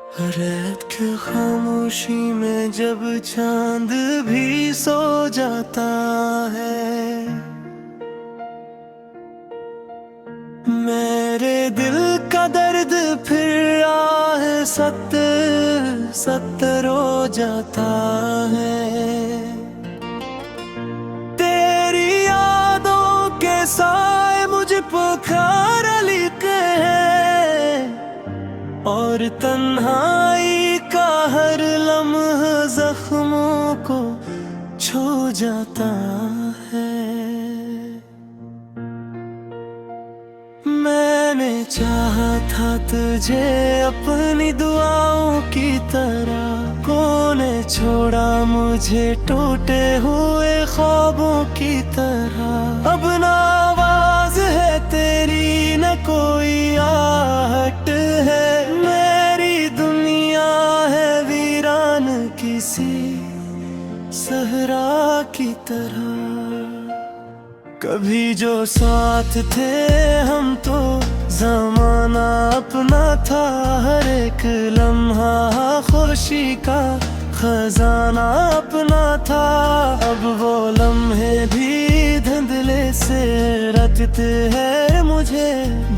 रात के खामोशी में जब चांद भी सो जाता है, मेरे दिल का दर्द फिर आह सत्तर हो जाता है। तेरी यादों के साए मुझ पुकार लिखे हैं, और तन्हाई का हर लम्हा जख्मों को छू जाता है। मैंने चाहा था तुझे अपनी दुआओं की तरह, कोने छोड़ा मुझे टूटे हुए ख्वाबों की तरह। अब ना आवाज है तेरी न कोई आहट है, मेरी दुनिया है वीरान किसी सहरा की तरह। कभी जो साथ थे हम तो ज़माना अपना था, हर एक लम्हा खुशी का खजाना अपना था। अब वो लम्हे भी धुंधले से रटते हैं मुझे,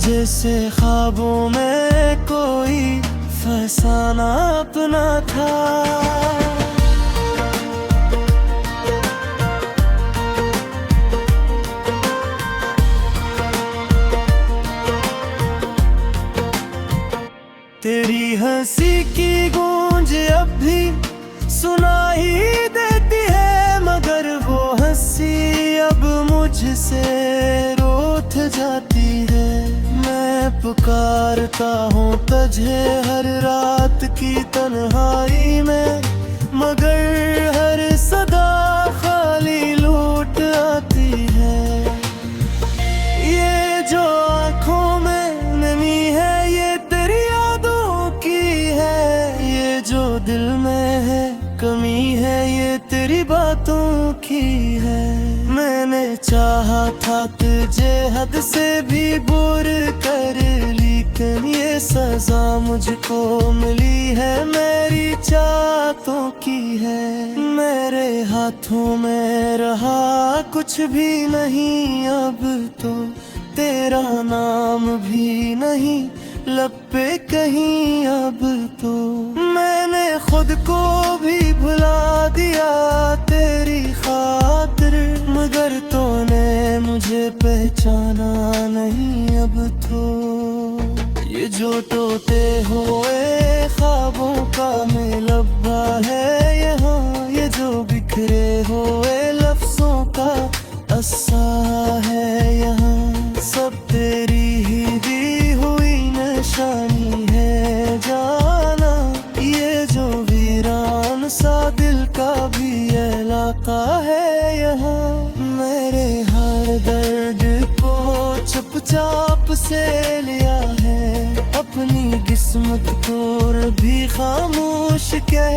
जैसे ख्वाबों में कोई फसाना अपना था। तेरी हंसी की गूंज अब भी सुनाई देती है, मगर वो हंसी अब मुझसे रूठ जाती है। मैं पुकारता हूँ तुझे हर रात की तन्हाई में, मगर हर सदा खाली लौट आती है। ये जो आँखों में नमी है ये तेरी जो दिल में है कमी है ये तेरी बातों की है। मैंने चाहा था तुझे हद से भी बुर कर, लेकिन ये सजा मुझको मिली है मेरी चाहतों की है। मेरे हाथों में रहा कुछ भी नहीं अब तो, तेरा नाम भी नहीं लब पे कहीं अब तो। मैंने खुद को भी भुला दिया तेरी खातिर, मगर तूने मुझे पहचाना नहीं अब तो। ये जो टूटे हुए ख्वाबों का मिलब्बा है यहाँ, ये जो बिखरे हुए लफ्जों का अस्सा है यहाँ, सब तेरी ही दी हुई निशानी है जाना। ये जो वीरान सा दिल का भी इलाका है यहाँ, मेरे हर दर्द को चुपचाप से लिया है, अपनी किस्मत को भी खामोश कह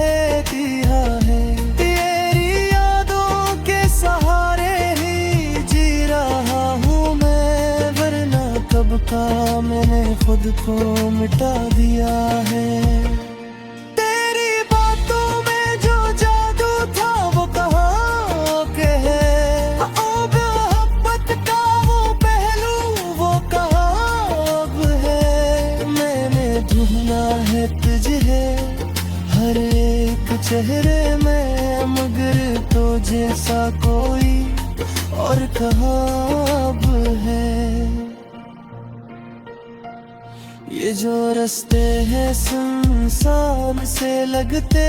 दिया है। तेरी यादों के सहारे ही जी रहा हूँ मैं, वरना कब का मैंने खुद को मिटा दिया है। तेरी बातों में जो जादू था वो कहाँ के है, ओ मोहब्बत का वो पहलू वो कहाँ अब है। मैंने ढूंढना है तुझे हर एक चेहरे में, मगर तो जैसा कोई और कहाँ अब है। ये जो रास्ते हैं सुनसान से लगते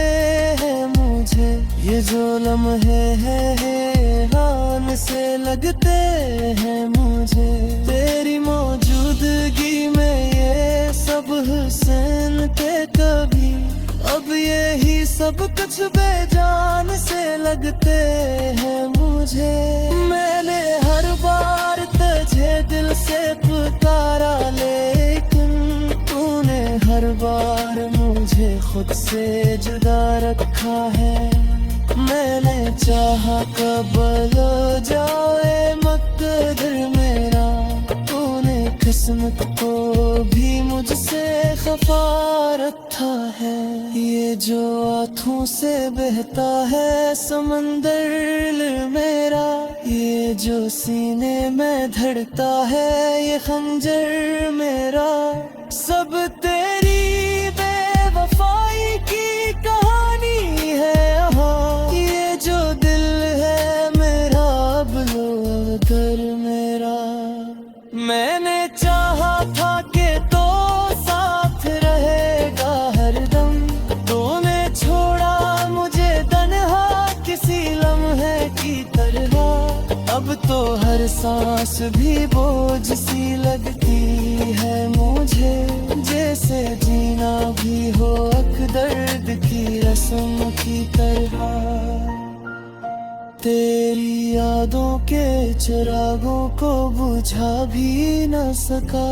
हैं मुझे, ये जो लम्हे हैं हैरान से लगते हैं मुझे। तेरी मौजूदगी में ये सब हुस्न थे कभी, अब यही सब कुछ बेजान से लगते हैं मुझे। मैंने हर बार तुझे दिल से पुकारा, लेकिन तूने हर बार मुझे खुद से जुदा रखा है। मैंने चाहा कब बदल जाए मकदर मेरा, तूने किस्मत को भी मुझसे खफा रखा है। ये जो आँखों से बहता है समंदर मेरा, ये जो सीने में धड़कता है ये खंजर मेरा, सब तेरी बेवफाई की कहानी है। यहाँ ये जो दिल है मेरा अब लो कर मेरा। मैंने चाहा था कि तो साथ रहेगा हरदम, तूने छोड़ा मुझे तन्हा किसी लम्हे की तरह। अब तो हर सांस भी बोझ सी लगती है मुझे, जैसे जीना भी हो एक दर्द की रस्म की तरह। तेरी यादों के चिरागों को बुझा भी न सका,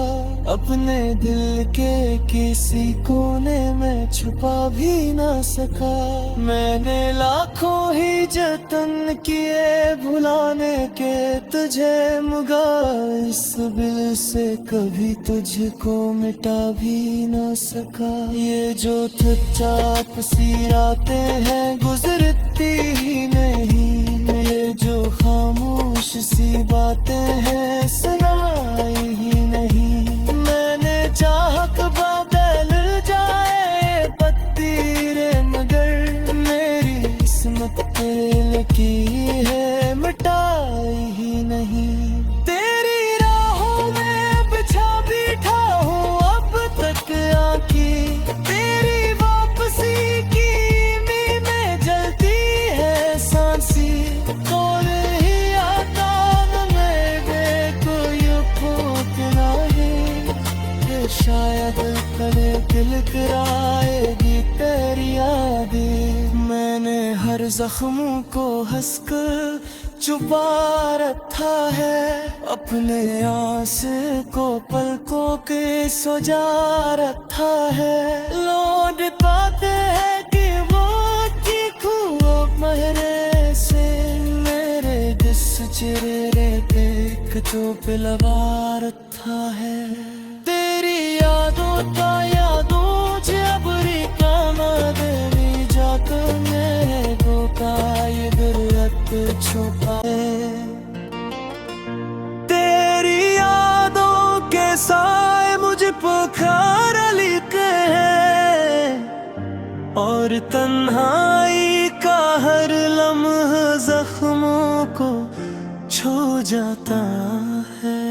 अपने दिल के किसी कोने में छुपा भी न सका। मैंने लाखों ही जतन किए भुलाने के तुझे, मगर इस दिल से कभी तुझको मिटा भी न सका। ये जो चुपचाप सी रातें हैं गुजरती ही नहीं, ये जो खामोश सी बातें हैं सुनाई ही नहीं। मैंने चाहा कि बादल जाए पत्ती रे, मगर मेरी किस्मत तेरे की है मिटाई ही नहीं। तेरी राहों में बिछा बिठा हूँ अब तक आके, तेरी वापसी की उम्मीद में जलती है सांसी। कौन ही आता न मेरे को यूं फूकना है, कि शायद कले दिल कराएगी तेरी यादें। मैंने हर जख्म को हंसकर छुपा रखा है, अपने आंस को पलकों के सजा रखा है। लौट पाते हैं कि वो चीखूं महरे से, मेरे जिस चेहरे पे कचो पे लगा रखा है। तेरी यादों का यादों जबरी कामा देवी जाकर मेरे को का ये गुरत छुपा है। तेरी यादों के साए मुझ पुकार लिखे हैं, और तन्हाई का हर लम्हा जख्मों को छू जाता है।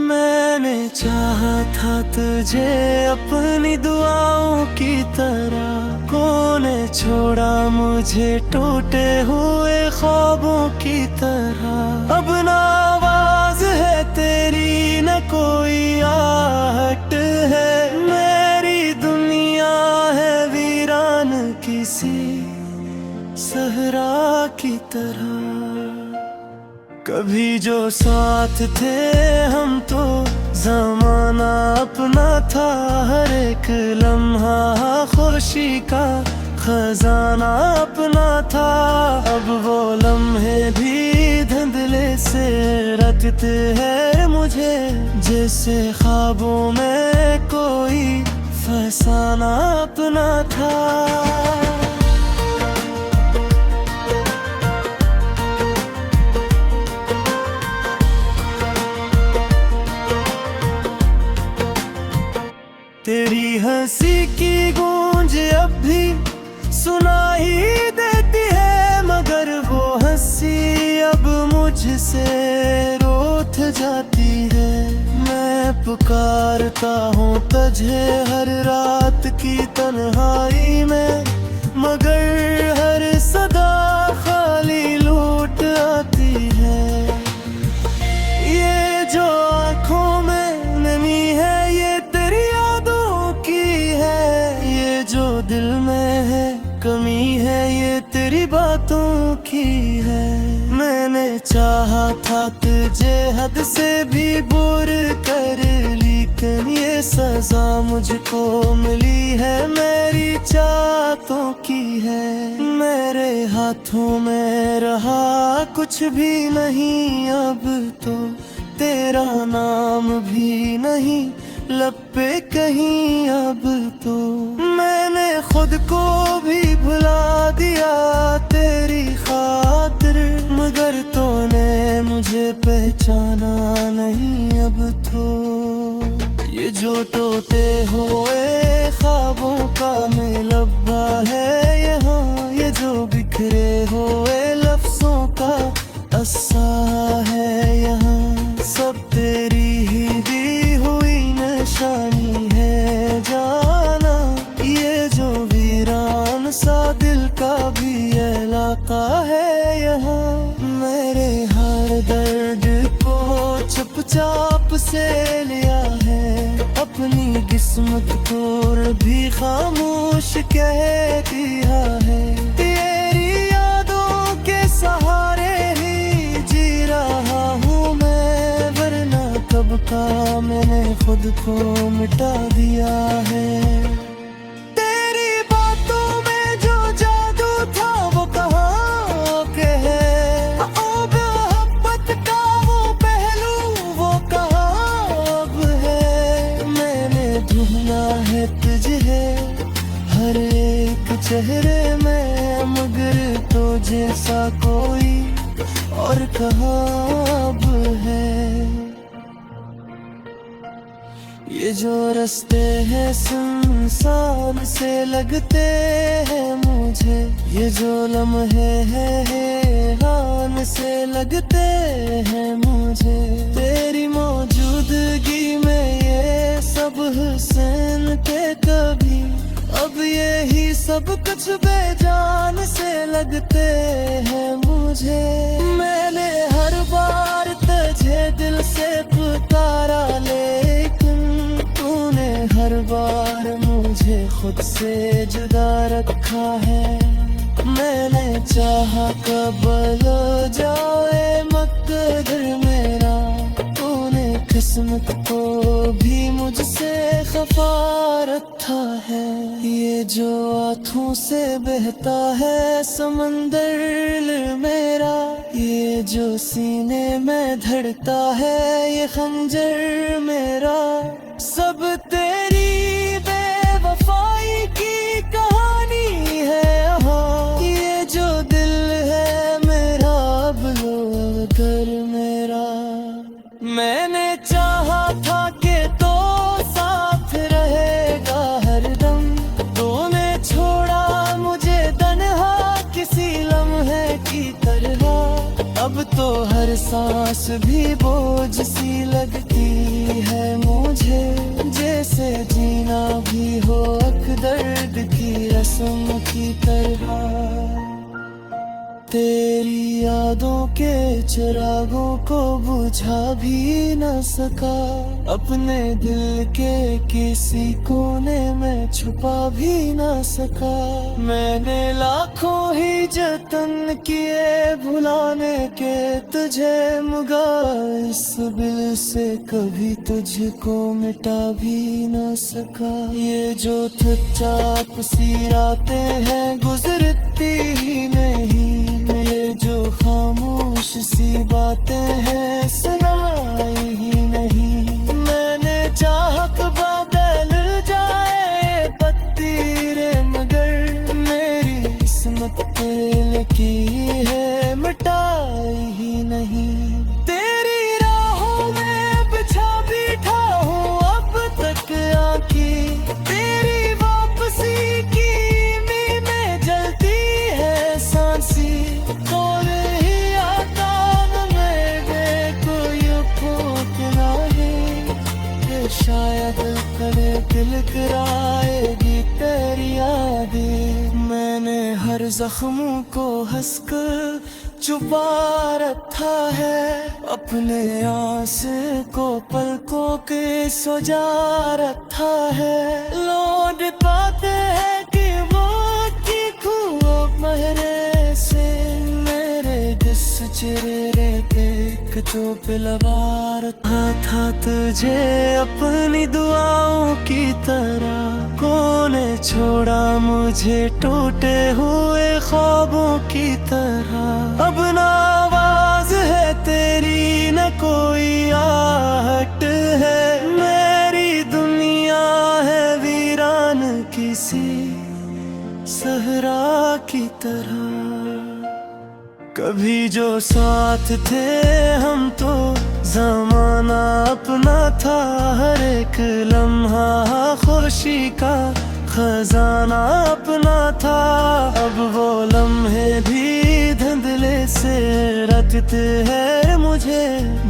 मैंने चाहा था तुझे अपनी दुआओं की तरह, कोने छोड़ा मुझे टूटे हुए ख्वाबों की तरह। अब न आवाज है तेरी न कोई आहट है, मेरी दुनिया है वीरान किसी सहरा की तरह। कभी जो साथ थे हम तो ज़माना अपना था, हर एक लम्हा खुशी का खजाना अपना था। अब वो लम्हे भी धुंधले से रखते हैं मुझे, जैसे ख्वाबों में कोई फसाना अपना था। तेरी हंसी की गूंज अब भी सुनाई देती है, मगर वो हंसी अब मुझसे रूठ जाती है। मैं पुकारता हूँ तुझे हर रात की तन्हाई में, मगर हर सदा खाली लूट आती है। ये जो आँखों में नमी है ये तेरी यादों की है, ये जो दिल में है कमी है ये तेरी बातों की है। मैंने चाहा था तुझे हद से भी बुर कर, लेकिन ये सजा मुझको मिली है मेरी चाहतों की है। मेरे हाथों में रहा कुछ भी नहीं अब तो, तेरा नाम भी नहीं लब पे कहीं अब तो। मैंने खुद को भी भुला दिया तेरी खातिर, मगर तूने मुझे पहचाना नहीं अब तो। ये जो टूटे हुए ख्वाबों का मिलब्बा है यहाँ, ये जो बिखरे हुए लफ्जों का अस्सा है यहाँ, सब तेरी ही दी हुई निशानी है जाना। ये जो वीरान सा दिल का भी इलाका है यहाँ, मेरे हर दर्द को चुपचाप से लिया है, अपनी किस्मत को भी खामोश कह दिया है। तेरी यादों के सहारे ही जी रहा हूँ मैं, वरना कब का मैंने खुद को मिटा दिया है। तेरी बातों में जो जादू था वो कहाँ के है, ओ मोहब्बत का वो पहलू वो कहाँ अब है। मैंने ढूंढा है तुझे हर एक चेहरे में, मगर तो जैसा कोई और कहाँ अब है। ये जो रास्ते हैं सुनसान से लगते हैं मुझे, ये जो लम्हे हैं हैरान से लगते हैं मुझे। तेरी मौजूदगी में ये सब हुस्न थे कभी, अब यही सब कुछ बेजान से लगते हैं मुझे। मैंने हर बार तुझे दिल से पुकारा, लेकिन तूने हर बार मुझे खुद से जुदा रखा है। मैंने चाहा कब लो जाए मकदर मेरा, तूने किस्मत को भी मुझसे खफा रखा है। ये जो आँखों से बहता है समंदर मेरा, ये जो सीने में धड़ता है ये खंजर मेरा, सब तेरी बेवफाई की कहानी है यहाँ। ये जो दिल है मेरा अब लो घर मेरा, मैंने चाहा था कि तो साथ रहेगा हरदम, तूने छोड़ा मुझे तन्हा किसी लम्हे की तरह। अब तो हर सांस भी बोझ सी लगती है मुझे, जैसे जीना भी हो एक दर्द की रस्म की तरह। तेरी यादों के चिरागों को बुझा भी न सका, अपने दिल के किसी कोने में छुपा भी न सका। मैंने लाखों ही जतन किए भुलाने के तुझे, मगर इस दिल से कभी तुझको मिटा भी न सका। ये जो चुपचाप सी रातें हैं गुजरती ही नहीं, ये जो खामोश सी बातें हैं सुनाई ही नहीं। मैंने चाहा कि बदल जाए पत्ती रे, मगर मेरी किस्मत तेल की है मिटाई ही नहीं। तेरी राहों में बिछा बैठा हूँ अब तक आँखी, तेरी वापसी की में जलती है सांसी। शायद कभी दिल कराएगी तेरी यादें। मैंने हर जख्म को हंसकर छुपा रखा है, अपने आंसू को पलकों के सजा रखा है। लौट पाते हैं कि वो चीखूं महरे से, मेरे जिस चेहरे पे तो पिलवार था। चाहा था तुझे अपनी दुआओं की तरह, कौन छोड़ा मुझे टूटे हुए ख्वाबों की तरह। अब ना आवाज है तेरी न कोई आहट है, मेरी दुनिया है वीरान किसी सहरा की तरह। कभी जो साथ थे हम तो ज़माना अपना था, हर एक लम्हा खुशी का खजाना अपना था। अब वो लम्हे भी धुंधले से रखते हैं मुझे,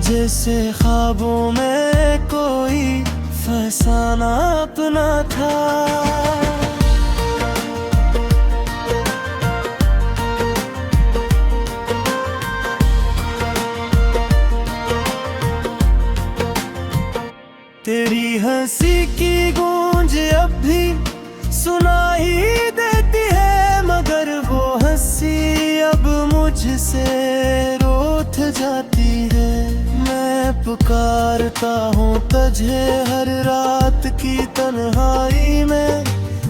जैसे ख्वाबों में कोई फसाना अपना था। तेरी हंसी की गूंज अब भी सुनाई देती है, मगर वो हंसी अब मुझसे रूठ जाती है। मैं पुकारता हूँ तुझे हर रात की तन्हाई में,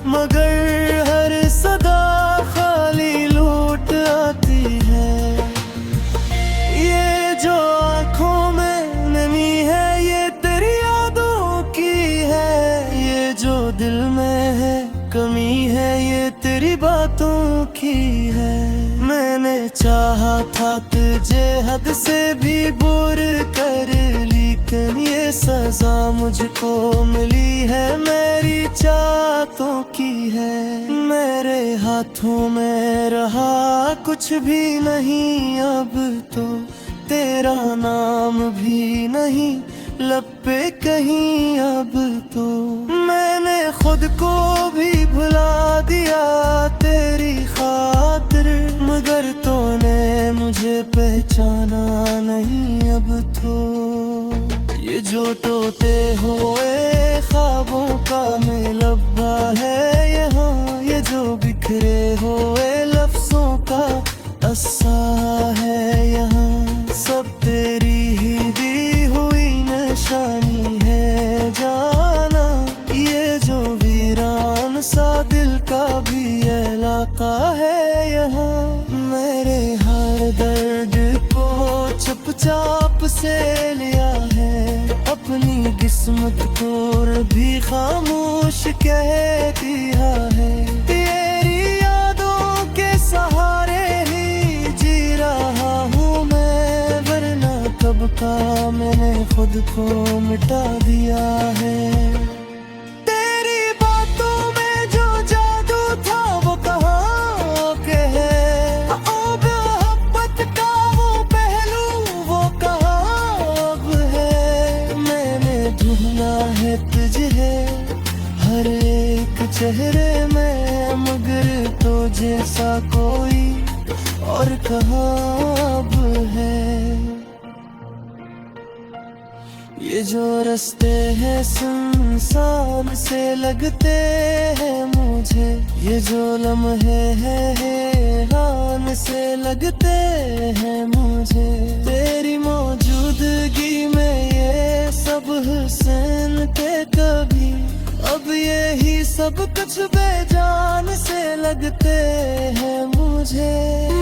मगर हर सदा खाली लौट आती है। ये जो आँखों में नमी है ये तेरी यादों की है, ये जो दिल में है कमी है ये तेरी बातों की है। मैंने चाहा था तुझे हद से भी बुर कर, लेकिन ये सजा मुझको मिली है मेरी चाहतों की है। मेरे हाथों में रहा कुछ भी नहीं अब तो, तेरा नाम भी नहीं लब पे कहीं अब तो। मैंने खुद को भी भुला दिया तेरी खातिर, मगर तूने मुझे पहचाना नहीं अब तो। ये जो टूटे हुए ख्वाबों का मिलब्बा है यहाँ, ये जो बिखरे हुए लफ्जों का अस्सा है यहाँ, सब तेरी ही दी हुई निशानी है जाना। ये जो वीरान सा दिल का भी इलाका है यहाँ, मेरे हर दर्द को चुपचाप से लिया है, अपनी किस्मत को भी खामोश कह दिया है। तेरी यादों के सहारे ही जी रहा हूँ मैं, वरना कब का मैंने खुद को मिटा दिया है। तेरी बातों में जो जादू था वो कहाँ के है, ओ मोहब्बत का वो पहलू वो कहाँ अब है। मैंने ढूंढा है तुझे हर एक चेहरे में, मगर तो जैसा कोई और कहाँ अब है। ये जो रास्ते हैं सुनसान से लगते हैं मुझे, ये जो लम्हे हैं हैरान से लगते हैं मुझे। तेरी मौजूदगी में ये सब हुस्न थे कभी, अब यही सब कुछ बेजान से लगते हैं मुझे।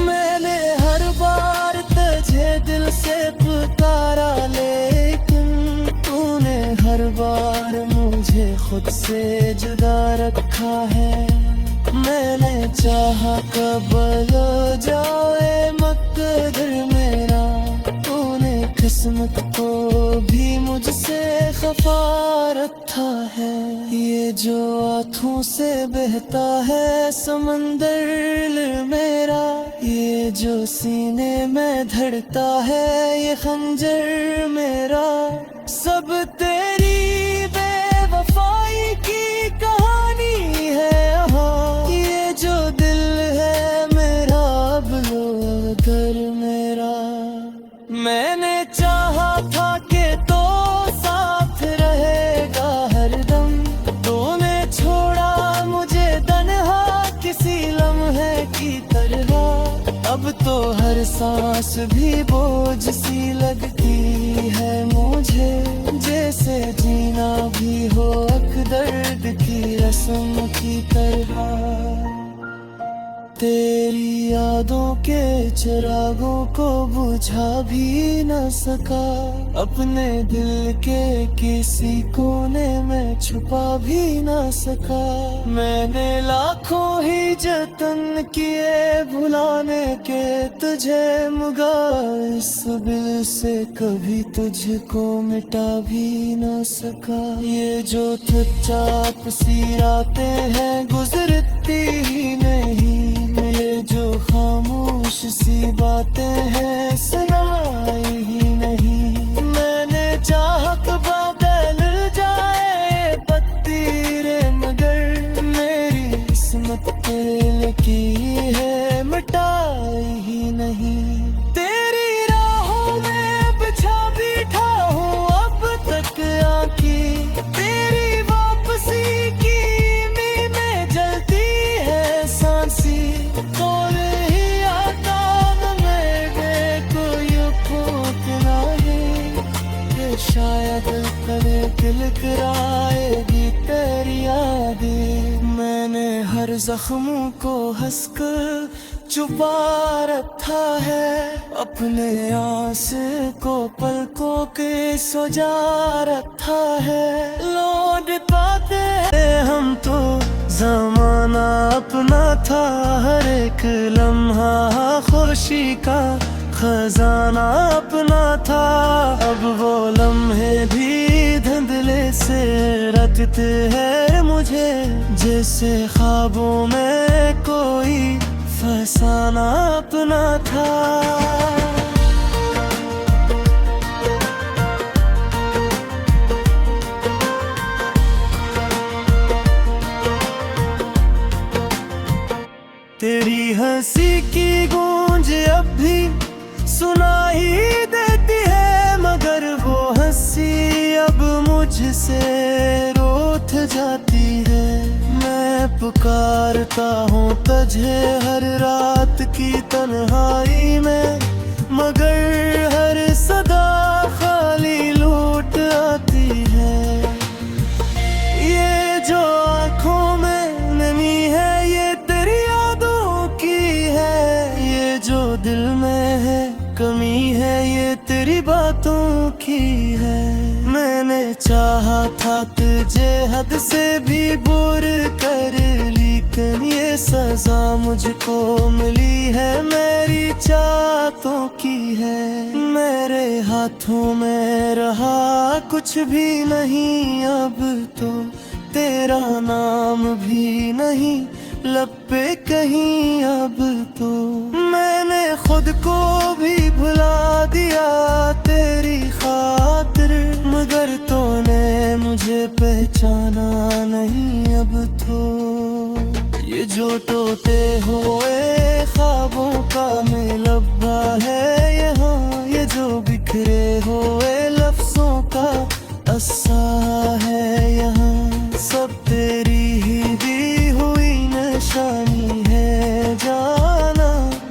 मैंने हर बार तुझे दिल से पुकारा, लेकिन तूने हर बार मुझे खुद से जुदा रखा है। मैंने चाहा कब लो जाए मकदर मेरा, तूने किस्मत को भी मुझसे खफा रखा है। ये जो आँखों से बहता है समंदर मेरा, ये जो सीने में धड़ता है ये खंजर मेरा, सब तेरी बेवफाई की कहानी है यहाँ। ये जो दिल है मेरा अब लो घर मेरा, मैंने चाहा था कि तो साथ रहेगा हरदम, तूने छोड़ा मुझे तन्हा किसी लम्हे की तरह। अब तो हर सांस भी बोझ सी लगती है मुझे, जैसे जीना भी हो एक दर्द की रस्म की तरह। तेरी यादों के चिरागों को बुझा भी न सका, अपने दिल के किसी कोने में छुपा भी न सका। मैंने लाखों ही जतन किए भुलाने के तुझे, मगर इस दिल से कभी तुझको मिटा भी न सका। ये जो चुपचाप सी रातें हैं गुजरती ही नहीं, ये जो खामोश सी बातें हैं सुनाई ही नहीं। मैंने चाहा तो बदल जाए पत्ती रे, मगर मेरी किस्मत पे लिखी है मिटाई ही नहीं। तेरी राहों में बिछा बैठा हूँ अब तक आके, तेरी वापसी की उम्मीद में जलती है सांसी। कौन ही आता न मेरे को ये फूकना है, ये शायद कभी दिल कराएगी तेरी यादें। मैंने हर जख्म को हंसकर छुपा रखा है, अपने आंसू को पलकों के सजा रखा है। लौट पाते हम तो ज़माना अपना था, हर एक लम्हा खुशी का खजाना अपना था। अब वो लम्हे भी धुंधले से रखते हैं मुझे, जैसे ख्वाबों में कोई फसाना अपना था। तेरी हंसी की गूंज अब भी सुनाई देती है, मगर वो हंसी अब मुझसे रूठ जाती है। मैं पुकारता हूँ तुझे हर रात की तन्हाई में, मगर हर सदा खाली लौट आती है। ये जो आँखों में नमी है ये तेरी यादों की है, ये जो दिल में है कमी है ये तेरी बातों की है। मैंने चाहा था तुझे हद से भी बुर कर, लेकिन ये सजा मुझको मिली है मेरी चाहतों की है। मेरे हाथों में रहा कुछ भी नहीं अब तो, तेरा नाम भी नहीं लब पे कहीं अब तो। मैंने खुद को भी भुला दिया तेरी खातिर, मगर तूने मुझे पहचाना नहीं अब तो। ये जो टूटे हुए ख्वाबों का मिलब्बा है यहाँ, ये जो बिखरे हुए लफ्जों का अस्सा है यहाँ, सब तेरी ही दी हुई निशानी है जाना।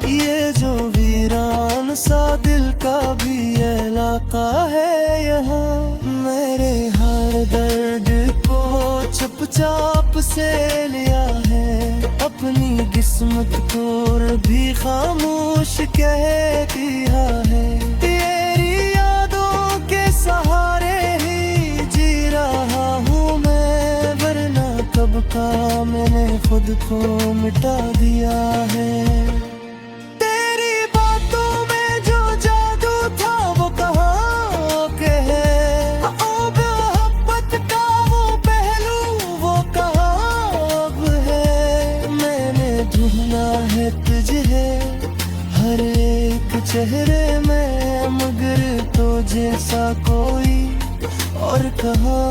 ये जो वीरान सा दिल का भी इलाका है यहाँ, मेरे हर दर्द को चुपचाप से लिया है, अपनी किस्मत को भी खामोश कह दिया है। तेरी यादों के सहारे ही जी रहा हूँ मैं, वरना कब का मैंने खुद को मिटा दिया है। तेरी बातों में जो जादू था वो कहाँ के है, ओ मोहब्बत का वो पहलू वो कहाँ अब है। मैंने ढूंढना है तुझे हर एक चेहरे में, मगर तो जैसा कोई और कहाँ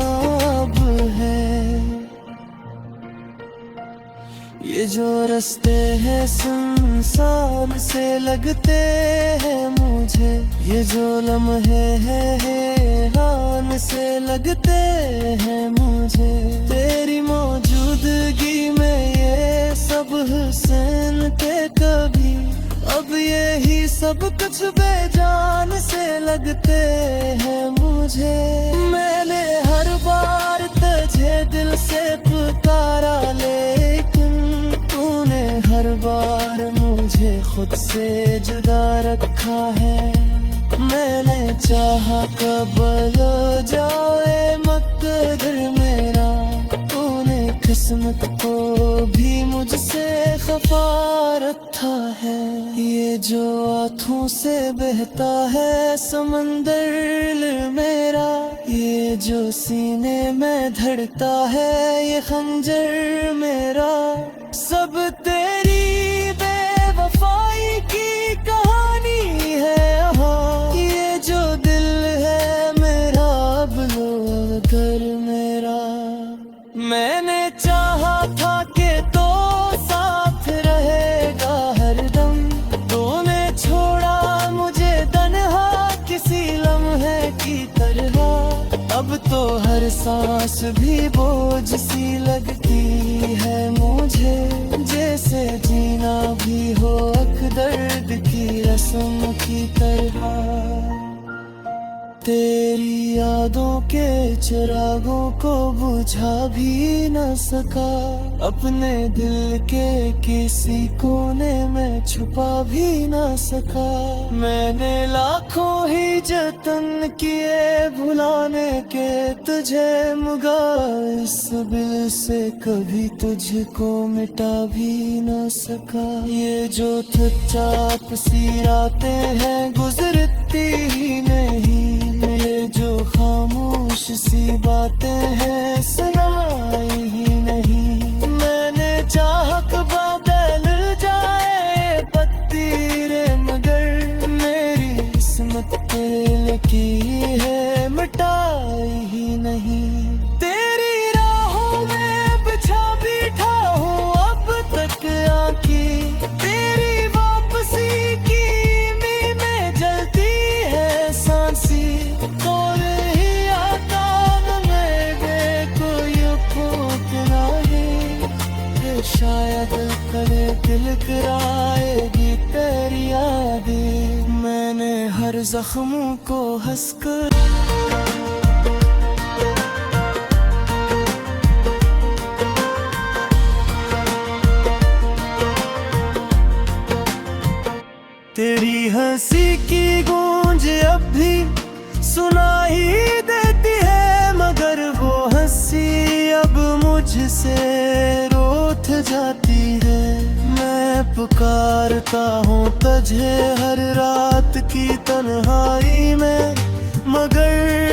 अब है। ये जो रास्ते हैं सुनसान से लगते हैं मुझे, ये जो लम्हे हैं हैरान से लगते हैं मुझे। तेरी मौजूदगी में ये सब हुस्न थे कभी अब यही सब कुछ बेजान से लगते हैं मुझे। मैंने हर बार तुझे दिल से पुकारा, लेकिन तूने हर बार मुझे खुद से जुदा रखा है। मैंने चाहा कब लो जाए मकदर मेरा, तूने किस्मत को भी मुझसे खफा रखा है। ये जो आँखों से बहता है समंदर मेरा, ये जो सीने में धड़कता है ये खंजर मेरा, सब तेरी बेवफाई की कहानी है। ये जो दिल है मेरा अब लो अगर मेरा। मैंने चाहा था कि तो साथ रहेगा हरदम, तूने छोड़ा मुझे तन्हा किसी लम्हे की तरह। अब तो हर सांस भी बोझ सी लगती है मुझे, जैसे जीना भी हो एक दर्द की रस्म की तरह। तेरी यादों के चिरागों को बुझा भी न सका, अपने दिल के किसी कोने में छुपा भी न सका। मैंने लाखों ही जतन किए भुलाने के तुझे, मगर इस दिल से कभी तुझको मिटा भी न सका। ये जो चुपचाप सी रातें हैं गुजरती ही नहीं, ये जो खामोश सी बातें हैं सुनाई ही नहीं। मैंने चाहा कि बदल जाए पत्ती रे, मगर मेरी किस्मत तेरे लिखी है मिटाई ही नहीं। तेरी राहों में बिछा बैठा हूँ अब तक आके, तेरी वापसी की उम्मीद में जलती है सांसी। शायद करे दिल कराएगी तेरी यादें, मैंने हर जख्मों को हंसकर तेरी हंसी की गूंज अब भी सुनाई देती है, मगर वो हंसी अब मुझसे रूठ जाती है। मैं पुकारता हूँ तुझे हर रात की तन्हाई में, मगर